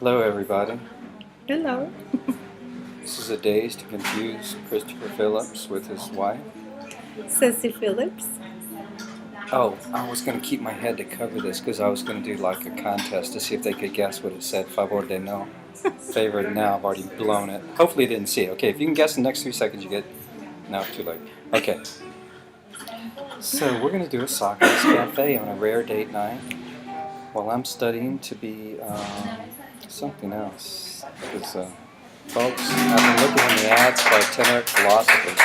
Hello, everybody. Hello. This is a Days to Confuse Christopher Phillips with his wife. Ceci Phillips. Oh, I was going to keep my head to cover this because I was going to do like a contest to see if they could guess what it said. Favor de no. Favorite now, I've already blown it. Hopefully, you didn't see it. Okay, if you can guess in the next 3 seconds, you get. No, too late. Okay. So, we're going to do a Socrates Cafe on a rare date night while I'm studying to be something else. Because, folks, I've been looking in the ads for itinerant philosophy.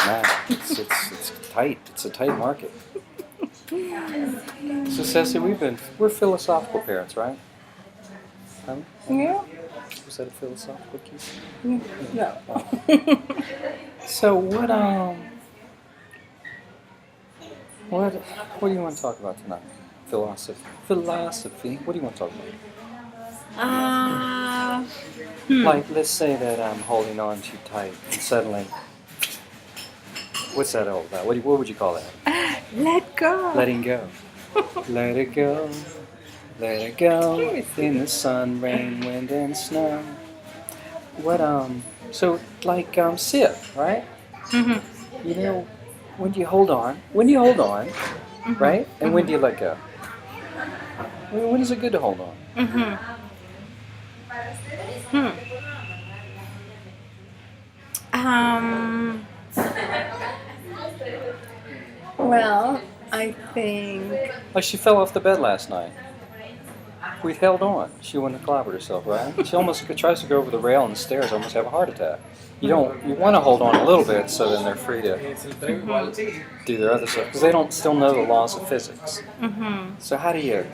Man, it's tight. It's a tight market. So, Ceci, we're philosophical parents, right? Huh? Yeah. Was that a philosophical kiss? No. So what do you want to talk about tonight? Philosophy. Philosophy. What do you want to talk about? Uh, Like, let's say that I'm holding on too tight, and suddenly, what's that all about? What would you call that? Let go. Letting go. Let it go. Let it go. In the sun, rain, wind, and snow. So like sit, right? Mm-hmm. You know, when do you hold on? When do you hold on, right? And when do you let go? When is it good to hold on? Mm-hmm. Hmm. Um. Well, I think. Like she fell off the bed last night. We held on. She wouldn't have clobbered herself, right? She almost tries to go over the rail and the stairs, almost have a heart attack. You want to hold on a little bit so then they're free to do their other stuff because they don't still know the laws of physics. Mm-hmm. So how do you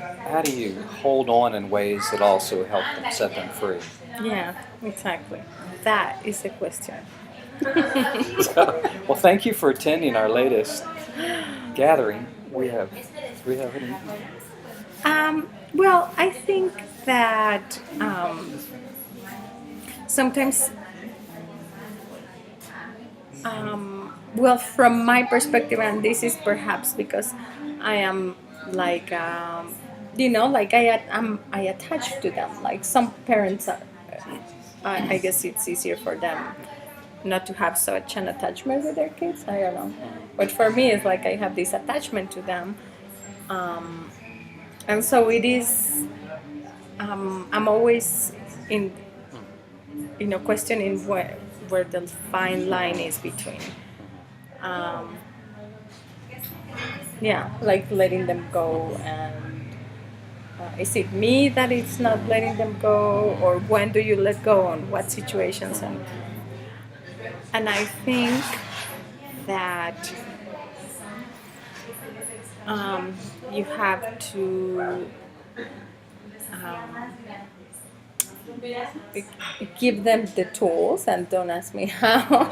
hold on in ways that also help them set them free? Yeah, exactly. That is the question. Well, thank you for attending our latest gathering. We have any. Well, I think that sometimes, well, from my perspective, and this is perhaps because I am like, like I attach to them. Like some parents are, I guess it's easier for them not to have such an attachment with their kids. I don't know, but for me, it's like I have this attachment to them, and so it is. I'm always in, questioning where the fine line is between, um, yeah, like letting them go, and is it me that it's not letting them go, or when do you let go, on what situations, and I think that you have to um, give them the tools, and don't ask me how,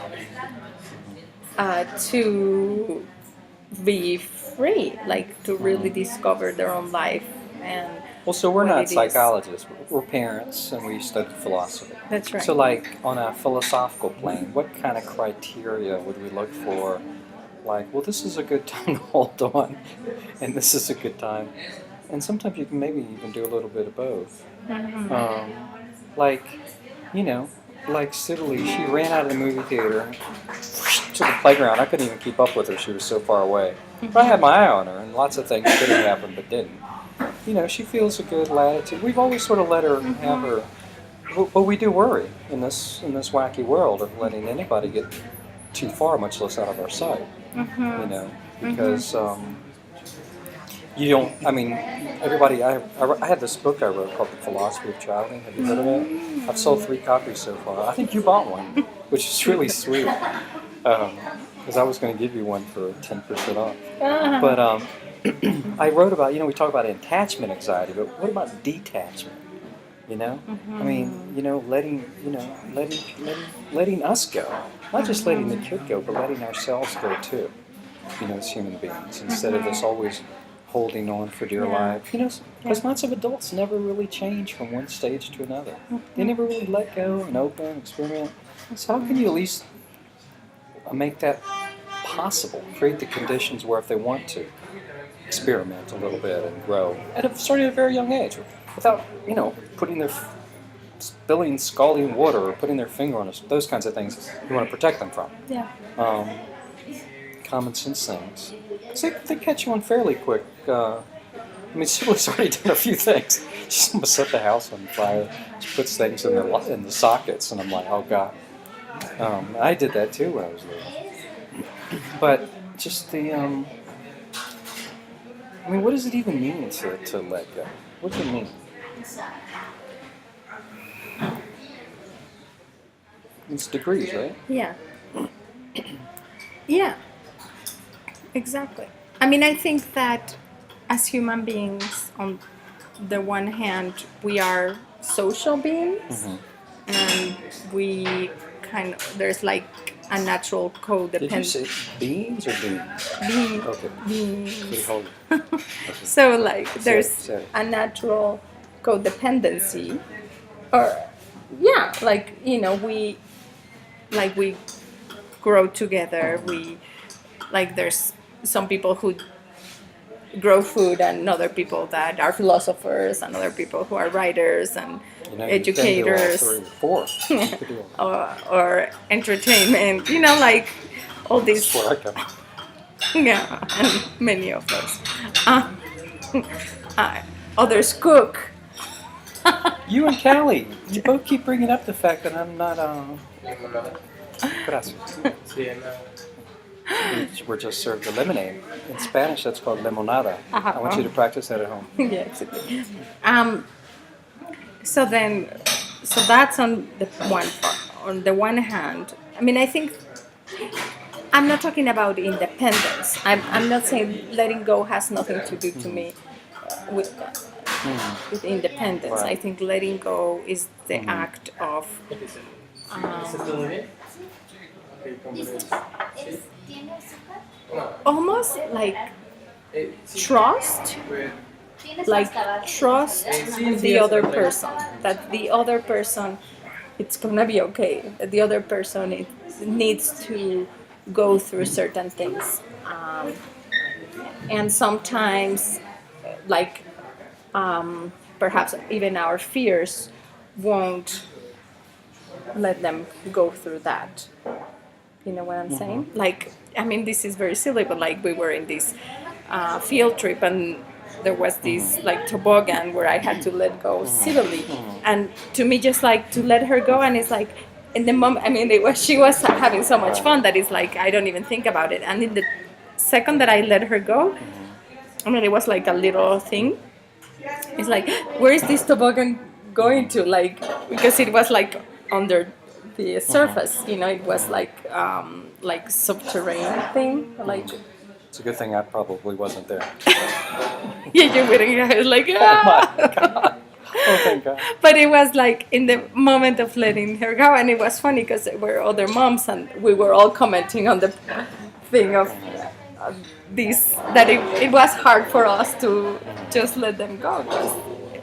to be free, like to really discover their own life and Well, so we're what not it is. psychologists. We're parents, and we study philosophy. That's right. So, like on a philosophical plane, what kind of criteria would we look for? Like, well, this is a good time to hold on, and this is a good time. And sometimes you can maybe even do a little bit of both. Like, you know, like Sidley, she ran out of the movie theater to the playground. I couldn't even keep up with her. She was so far away. But I had my eye on her, and lots of things could have happened but didn't. She feels a good latitude. We've always sort of let her have her, but we do worry in this wacky world of letting anybody get too far, much less out of our sight. Because you don't. I mean, everybody. I had this book I wrote called The Philosophy of Childing. Have you heard of it? I've sold 3 copies so far. I think you bought one, which is really sweet. Because I was going to give you one for 10% off. But I wrote about. We talk about attachment anxiety, but what about detachment? I mean, letting us go, not just letting the kid go, but letting ourselves go too. As human beings, instead of us always holding on for dear life. Because lots of adults never really change from one stage to another. They never really let go and open, experiment. So how can you at least make that possible? Create the conditions where if they want to experiment a little bit and grow starting at a very young age. without, putting their spilling scalding water or putting their finger on us, those kinds of things you want to protect them from. Yeah. Um, common sense things. 'Cause they catch on fairly quick. Sibyl's already done a few things. She's almost set the house on fire. She puts things in the sockets, and I'm like, oh God. I did that too when I was little. But just what does it even mean to let go? What does it mean? It's degrees, right? Yeah. Yeah. Exactly. I mean, I think that as human beings, on the one hand, we are social beings, and we there's like a natural Did you codependence. say beans or beans? Being, Okay. beings. Hold it. Okay. So like there's Say it. a natural codependency, or yeah, like we grow together. We like there's some people who grow food and other people that are philosophers and other people who are writers and educators You can do all 3 or 4. You could do all or entertainment. Like all these. That's where I come. Yeah, and many of those. Others cook. You and Callie, you both keep bringing up the fact that I'm not. Gracias. We're just served the lemonade. In Spanish, that's called limonada. I want you to practice that at home. Yeah, exactly. So that's on the one part. On the one hand, I mean, I think I'm not talking about independence. I'm not saying letting go has nothing to do to me with independence. Right. I think letting go is the act of almost like trust the other person, that the other person, it's gonna be okay, that the other person needs to go through certain things, and sometimes perhaps even our fears won't let them go through that. You know what I'm saying? Like, I mean, this is very silly, but like we were in this field trip, and there was this like toboggan where I had to let go civilly, and to me, just like to let her go, and it's like in the moment. I mean, she was having so much fun that it's like I don't even think about it. And in the second that I let her go, I mean, it was like a little thing. It's like, where is this toboggan going to? Like, because it was like under the surface, it was like subterranean thing, like. It's a good thing I probably wasn't there. Yeah, you wouldn't. I was like, Oh my God. Oh, thank God. But it was like in the moment of letting her go, and it was funny because there were other moms, and we were all commenting on the thing of this, that it was hard for us to just let them go, because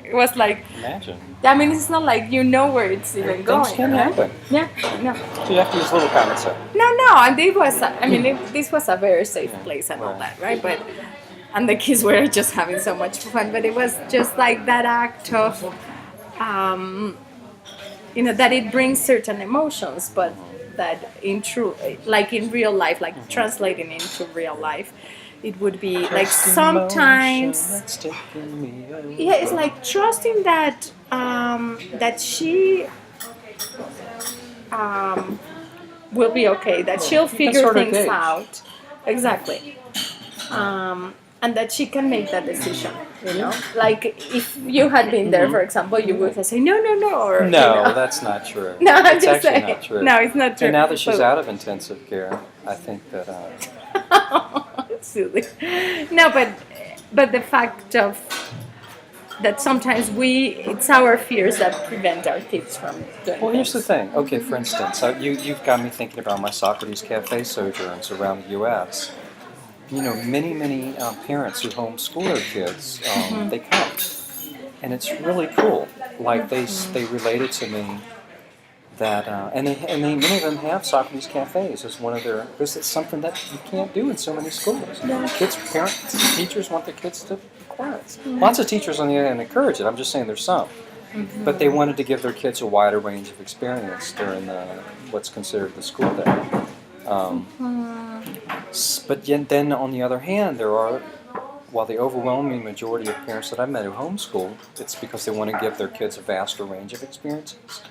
it was like. Imagine. I mean, it's not like where it's even going. Things can happen. Yeah, no. So you have to use a little common sense. No, and it was. I mean, this was a very safe place and all that, right? But and the kids were just having so much fun. But it was just like that act of, that it brings certain emotions, but that in real life, like translating into real life, it would be like sometimes. Yeah, it's like trusting that that she will be okay, that she'll figure things out. Exactly. And that she can make that decision, Like if you had been there, for example, you would have said no, or no, that's not true. No, I'm it's just actually saying. not true. No, it's not true. And now that she's out of intensive care, I think that. Silly. No, but the fact of that sometimes it's our fears that prevent our kids from doing. Well, here's the things. thing. Okay, for instance, you've got me thinking about my Socrates Cafe sojourns around the U.S. Many parents who homeschool their kids, they come, and it's really cool. Like they related to me that, and many of them have Socrates Cafes as one of their, because it's something that you can't do in so many schools. No. Parents, teachers want their kids to be parents. Lots of teachers on the other hand encourage it. I'm just saying there's some. But they wanted to give their kids a wider range of experience during what's considered the school day. But yet, then on the other hand, while the overwhelming majority of parents that I've met who homeschool, it's because they want to give their kids a vaster range of experiences.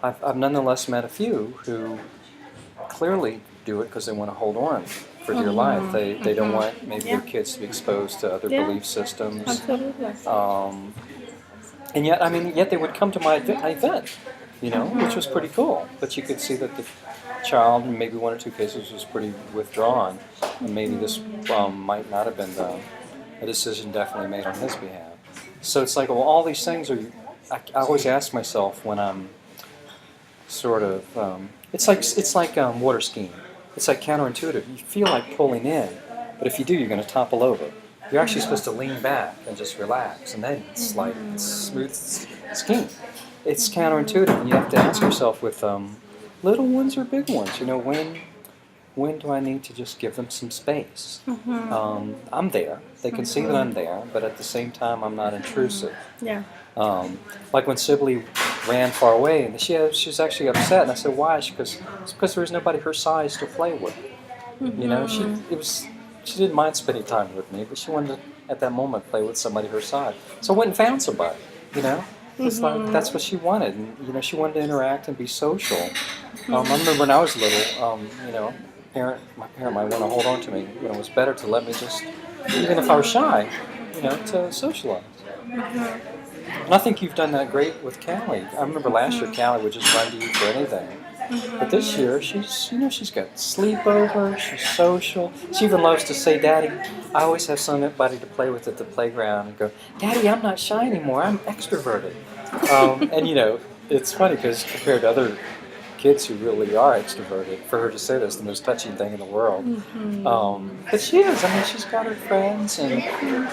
I've nonetheless met a few who clearly do it because they want to hold on for dear life. They don't want maybe their kids to be exposed to other belief systems. Absolutely. And yet they would come to my event, which was pretty cool. But you could see that the child, in maybe one or two cases, was pretty withdrawn, and maybe this might not have been a decision definitely made on his behalf. So it's like, well, all these things are. I always ask myself when I'm sort of. It's like water skiing. It's like counterintuitive. You feel like pulling in, but if you do, you're going to topple over. You're actually supposed to lean back and just relax, and then it's like smooth skiing. It's counterintuitive, and you have to ask yourself with little ones or big ones. When do I need to just give them some space? I'm there. They can see that I'm there, but at the same time, I'm not intrusive. Yeah. Like when Sibley ran far away, and she was actually upset, and I said, "Why?" It's because there was nobody her size to play with. She didn't mind spending time with me, but she wanted to, at that moment, play with somebody her size. So I went and found somebody. It's like that's what she wanted, and she wanted to interact and be social. I remember when I was little, my parent might want to hold on to me. It was better to let me just, even if I was shy, to socialize. And I think you've done that great with Callie. I remember last year Callie would just run to you for anything. But this year she's got sleepover, she's social. She even loves to say, "Daddy, I always have somebody to play with at the playground," and go, "Daddy, I'm not shy anymore, I'm extroverted." And it's funny because compared to other kids who really are extroverted, for her to say that's the most touching thing in the world. But she is. She's got her friends, and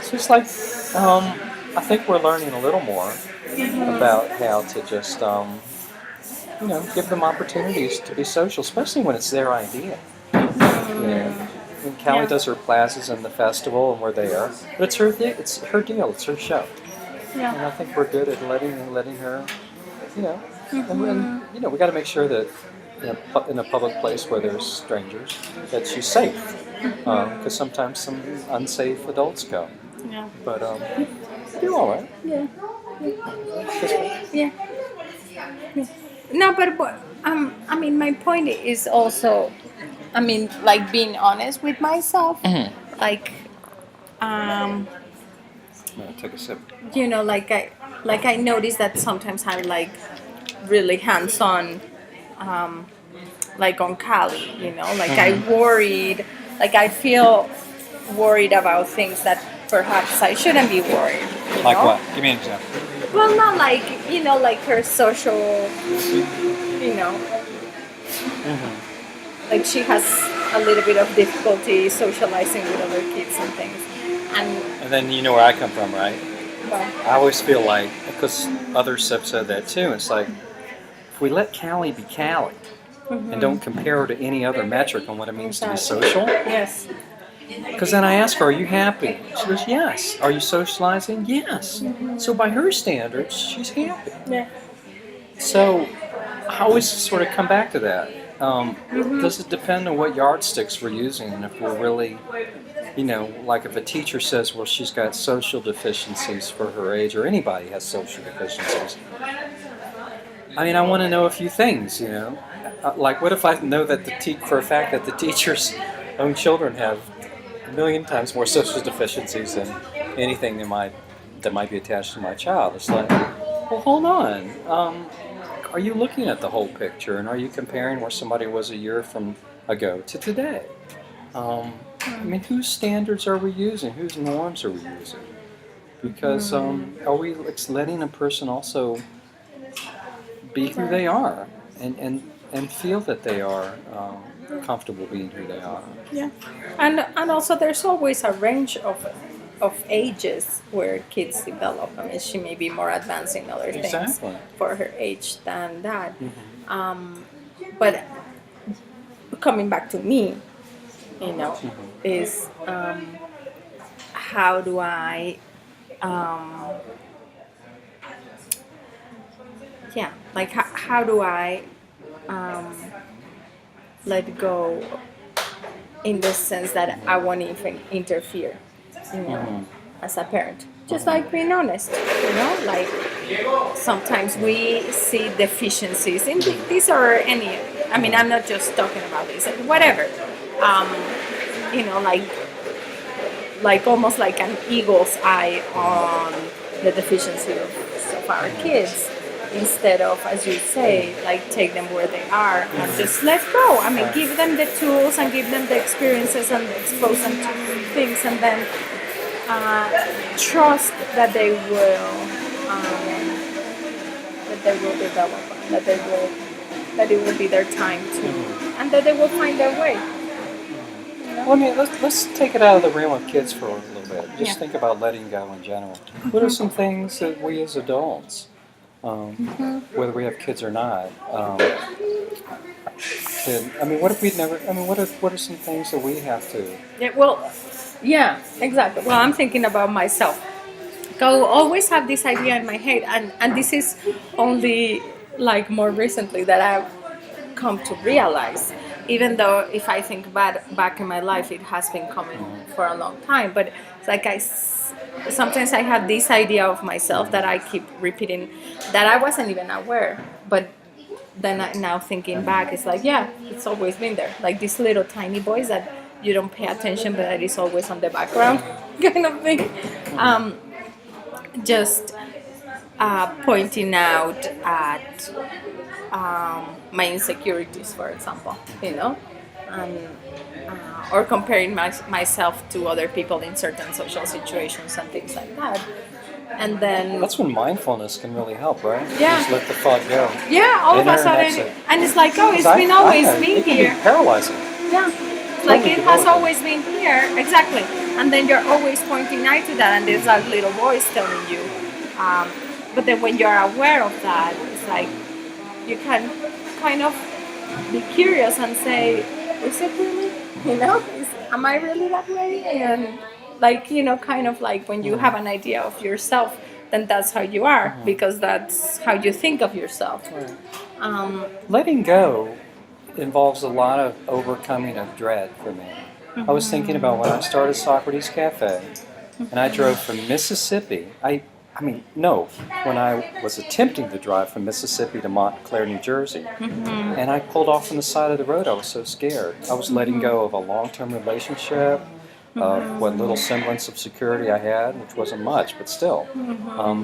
she's like, I think we're learning a little more about how to just, give them opportunities to be social, especially when it's their idea. When Callie does her classes in the festival, and we're there, but it's her deal, it's her show. Yeah. And I think we're good at letting her, and we got to make sure that in a public place where there's strangers, that she's safe, because sometimes some unsafe adults come. Yeah. But you're all right. Yeah. Yeah. No, but my point is also, like being honest with myself, like, Take a sip. like I notice that sometimes I'm like really hands-on, like on Cali, like I feel worried about things that perhaps I shouldn't be worried. Like what? Give me an example. Well, not like, like her social, like she has a little bit of difficulty socializing with other kids and things. And then you know where I come from, right? Well, I always feel like, because others have said that too, it's like, if we let Callie be Callie and don't compare her to any other metric on what it means to be social, yes. because then I ask her, "Are you happy?" She goes, "Yes." "Are you socializing?" "Yes." So by her standards, she's happy. Yeah. So I always sort of come back to that. Does it depend on what yardsticks we're using, and if we're really, like if a teacher says, "Well, she's got social deficiencies for her age," or anybody has social deficiencies. I want to know a few things, Like, what if I know that for a fact that the teacher's own children have a million times more social deficiencies than anything that might be attached to my child? It's like, well, hold on. Are you looking at the whole picture, and are you comparing where somebody was a year ago to today? Whose standards are we using? Whose norms are we using? Because are we letting a person also be who they are and feel that they are comfortable being who they are? Yeah, and also there's always a range of ages where kids develop. She may be more advanced in other things for her age than that. But coming back to me, is how do I um, yeah, like how do I um, let go in the sense that I won't even interfere, you know, as a parent. Just like being honest, like sometimes we see deficiencies in these or any. I mean, I'm not just talking about this, whatever. Um, like almost like an eagle's eye on the deficiency of our kids instead of, as you say, like take them where they are and just let go. I mean, give them the tools and give them the experiences and expose them to things, and then trust that they will develop, and that it will be their time to, and that they will find their way. Well, I mean, let's take it out of the realm of kids for a little bit. Just Yeah. think about letting go in general. What are some things that we as adults, whether we have kids or not, I mean, what if we'd never? I mean, what are some things that we have to? Yeah, well, yeah, exactly. Well, I'm thinking about myself. I always have this idea in my head, and this is only like more recently that I've come to realize. Even though if I think back in my life, it has been coming for a long time. But it's like sometimes I have this idea of myself that I keep repeating that I wasn't even aware. But then now thinking back, it's like, yeah, it's always been there. Like this little tiny voice that you don't pay attention, but that is always on the background, kind of thing. Just pointing out at my insecurities, for example, and, or comparing myself to other people in certain social situations and things like that. And then That's when mindfulness can really help, right? Yeah. Just let the thought go. yeah, all of Enter a and sudden, exit. and it's like, oh, it's 'Cause been always it been can here. be paralyzing. Yeah, like Totally it has developing. always been here, exactly. And then you're always pointing out to that, and there's that little voice telling you. But then when you're aware of that, it's like you can kind of be curious and say, is it really? Am I really that way? And like, kind of like when you have an idea of yourself, then that's how you are, because that's how you think of yourself. Letting go involves a lot of overcoming of dread for me. I was thinking about when I started Socrates Cafe, and I drove from Mississippi. When I was attempting to drive from Mississippi to Montclair, New Jersey, and I pulled off on the side of the road. I was so scared. I was letting go of a long-term relationship, of what little semblance of security I had, which wasn't much, but still,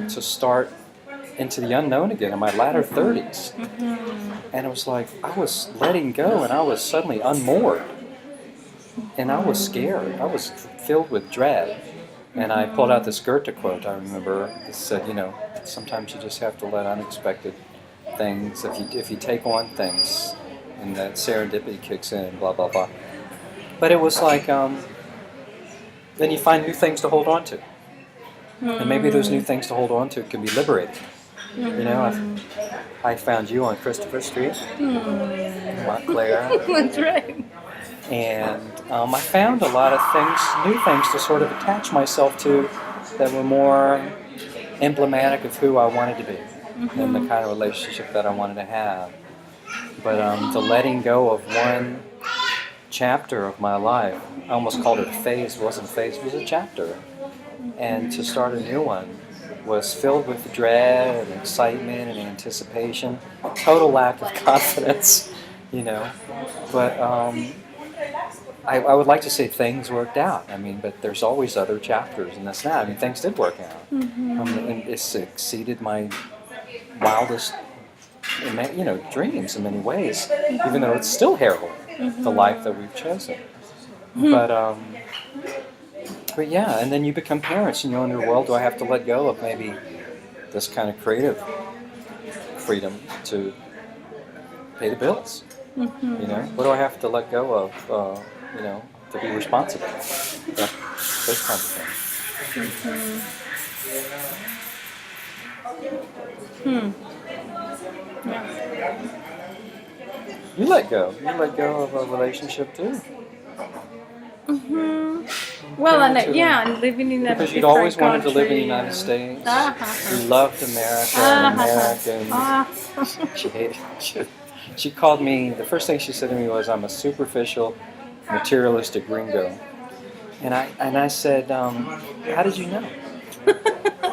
to start into the unknown again in my latter 30s. And it was like I was letting go, and I was suddenly unmoored. And I was scared. I was filled with dread. And I pulled out this Goethe quote, I remember. It said, sometimes you just have to let unexpected things, if you take on things, and that serendipity kicks in, blah, blah, blah. But it was like, then you find new things to hold on to. And maybe those new things to hold on to can be liberating. I found you on Christopher Street in Montclair. That's right. And I found a lot of things, new things to sort of attach myself to that were more emblematic of who I wanted to be and the kind of relationship that I wanted to have. But the letting go of one chapter of my life, I almost called it a phase. It wasn't a phase, it was a chapter. And to start a new one was filled with dread and excitement and anticipation, total lack of confidence, But I would like to say things worked out. But there's always other chapters, and that's that. Things did work out. And it's exceeded my wildest, dreams in many ways, even though it's still harrowing, the life that we've chosen. But yeah, and then you become parents, and you wonder, well, do I have to let go of maybe this kind of creative freedom to pay the bills? What do I have to let go of? To be responsible. Those kinds of things. Yeah. You let go. You let go of a relationship too. Well, Bring and it to yeah, them. and living in a Because you'd different always wanted to live in the country United and- States. Uh-huh. You loved America and Uh-huh. Americans. Uh-huh. She hated. She called me. The first thing she said to me was, "I'm a superficial, materialistic gringo," and I said, "How did you know?"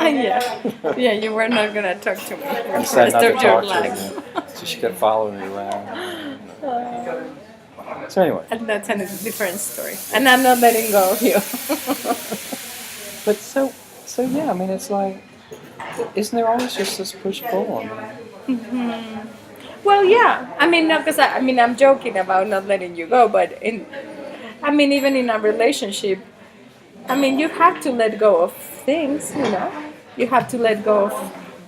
Yeah, you were not gonna talk to me for I the decided rest not to of your talk to her life. again. So she kept following me around. So anyway, And that's a different story. And I'm not letting go of you. but so yeah. I mean, it's like, isn't there always just this push pull? I mean, Well, yeah. I mean, no, because I mean, I'm joking about not letting you go, but I mean, even in a relationship, I mean, you have to let go of things, you know. You have to let go of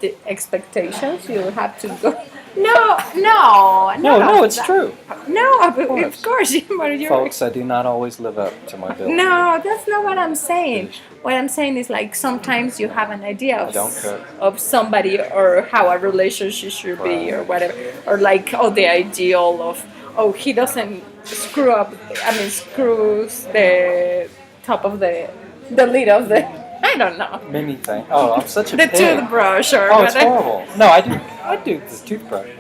the expectations. You have to go. no, it's true, No, of course. course, but you're. folks. I do not always live up to my bill. No, that's not what I'm saying. Finished. What I'm saying is like sometimes you have an idea I don't cook. of somebody or how a relationship should be Right. or whatever, or like the ideal of he doesn't screw up. I mean screws the top of the lid of the I don't know Many things. Oh, I'm such a the pig. toothbrush or Oh, it's whatever. horrible. No, I do the toothbrush,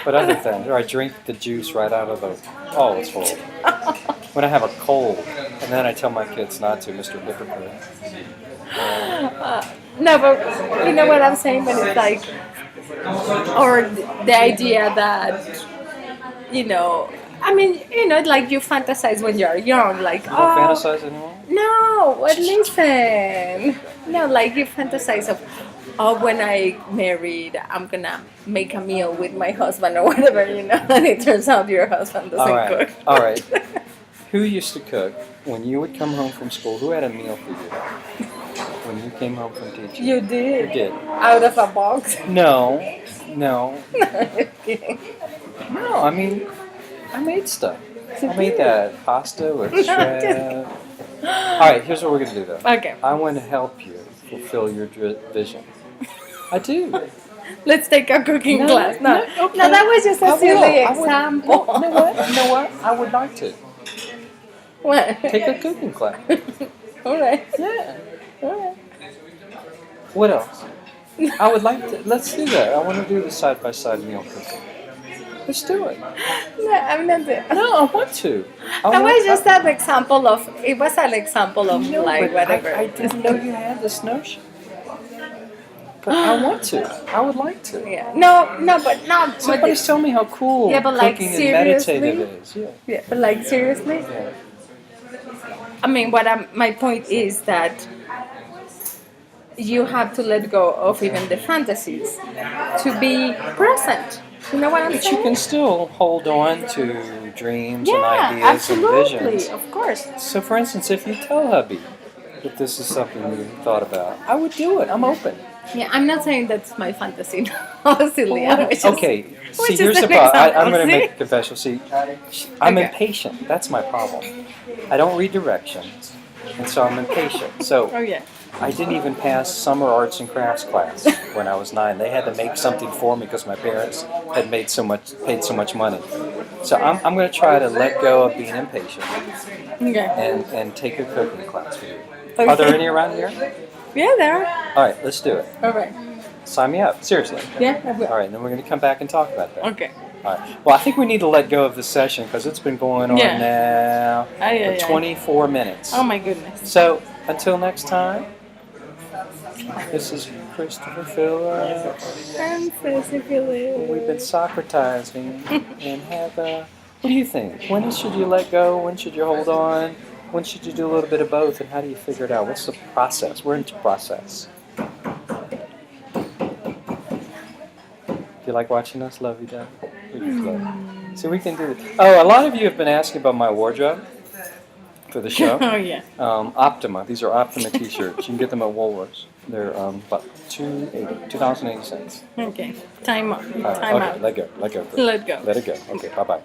but other things. Or I drink the juice right out of the. Oh, it's horrible. When I have a cold, and then I tell my kids not to, Mr. Hypocrite. No, but you know what I'm saying? But it's like, or the idea that, I mean, like you fantasize when you're young, like, You don't fantasize anymore? no, but listen. No, like you fantasize of, when I married, I'm gonna make a meal with my husband or whatever, and it turns out your husband doesn't All right. cook. All right. Who used to cook when you would come home from school? Who had a meal for you when you came home from teaching? You Who did. did? Out of a box. No. No. No, I mean, I made stuff. I made that pasta with shrimp. All right, here's what we're going to do, though. Okay. I want to help you fulfill your vision. I do. Let's take a cooking No, class. No, okay. no, that was just I a will. silly I would- example. You know what? You know what? I would like to. What? Take a cooking class. All right. Yeah. All right. What else? I would like to. Let's do that. I want to do the side-by-side meal cooking. Let's do it. No, I'm not doing. No, I want to. That was just an example of. It was an example of No, like but whatever. I didn't know you had this notion. But I want to. I would like to. Yeah. No, but not. Somebody's telling me how cool Yeah, but, like, cooking and meditative seriously? is. Yeah. Yeah, but like seriously. Yeah. I mean, my point is that you have to let go of even the fantasies to be present. You know what I'm But saying? you can still hold on to dreams and Yeah, ideas absolutely, and visions. of course. So, for instance, if you tell hubby that this is something you thought about, I would do it. I'm open. Yeah, I'm not saying that's my fantasy. No, silly. I was just- Okay, see, just here's an the problem. I'm example, going to see? make a confession. See, I'm Okay. impatient. That's my problem. I don't read directions, and so I'm impatient. So Oh yeah. I didn't even pass summer arts and crafts class when I was 9. They had to make something for me because my parents had paid so much money. So I'm going to try to let go of being impatient Okay. and take a cooking class for you. Okay. Are there any around here? Yeah, there. All right, let's do it. All right. Sign me up, seriously. Yeah, I will. All right, then we're going to come back and talk about that. Okay. All right. Well, I think we need to let go of this session because it's been going on Yeah. now Ay, ay, for ay. 24 minutes. Oh my goodness. So until next time, this is Christopher Phillips. Francis, if you live. We've been Socratizing and have what do you think? When should you let go? When should you hold on? When should you do a little bit of both? And how do you figure it out? What's the process? We're into process. Do you like watching us, Lovey Dovey? We just love it. See, we can do this. Oh, a lot of you have been asking about my wardrobe for the show. Oh yeah. Optima. These are Optima t-shirts. You can get them at Woolworths. They're about $2.80. Okay. Time out. All right, Time okay, out. let go. Let go. Let go. Let it go. Okay, bye-bye.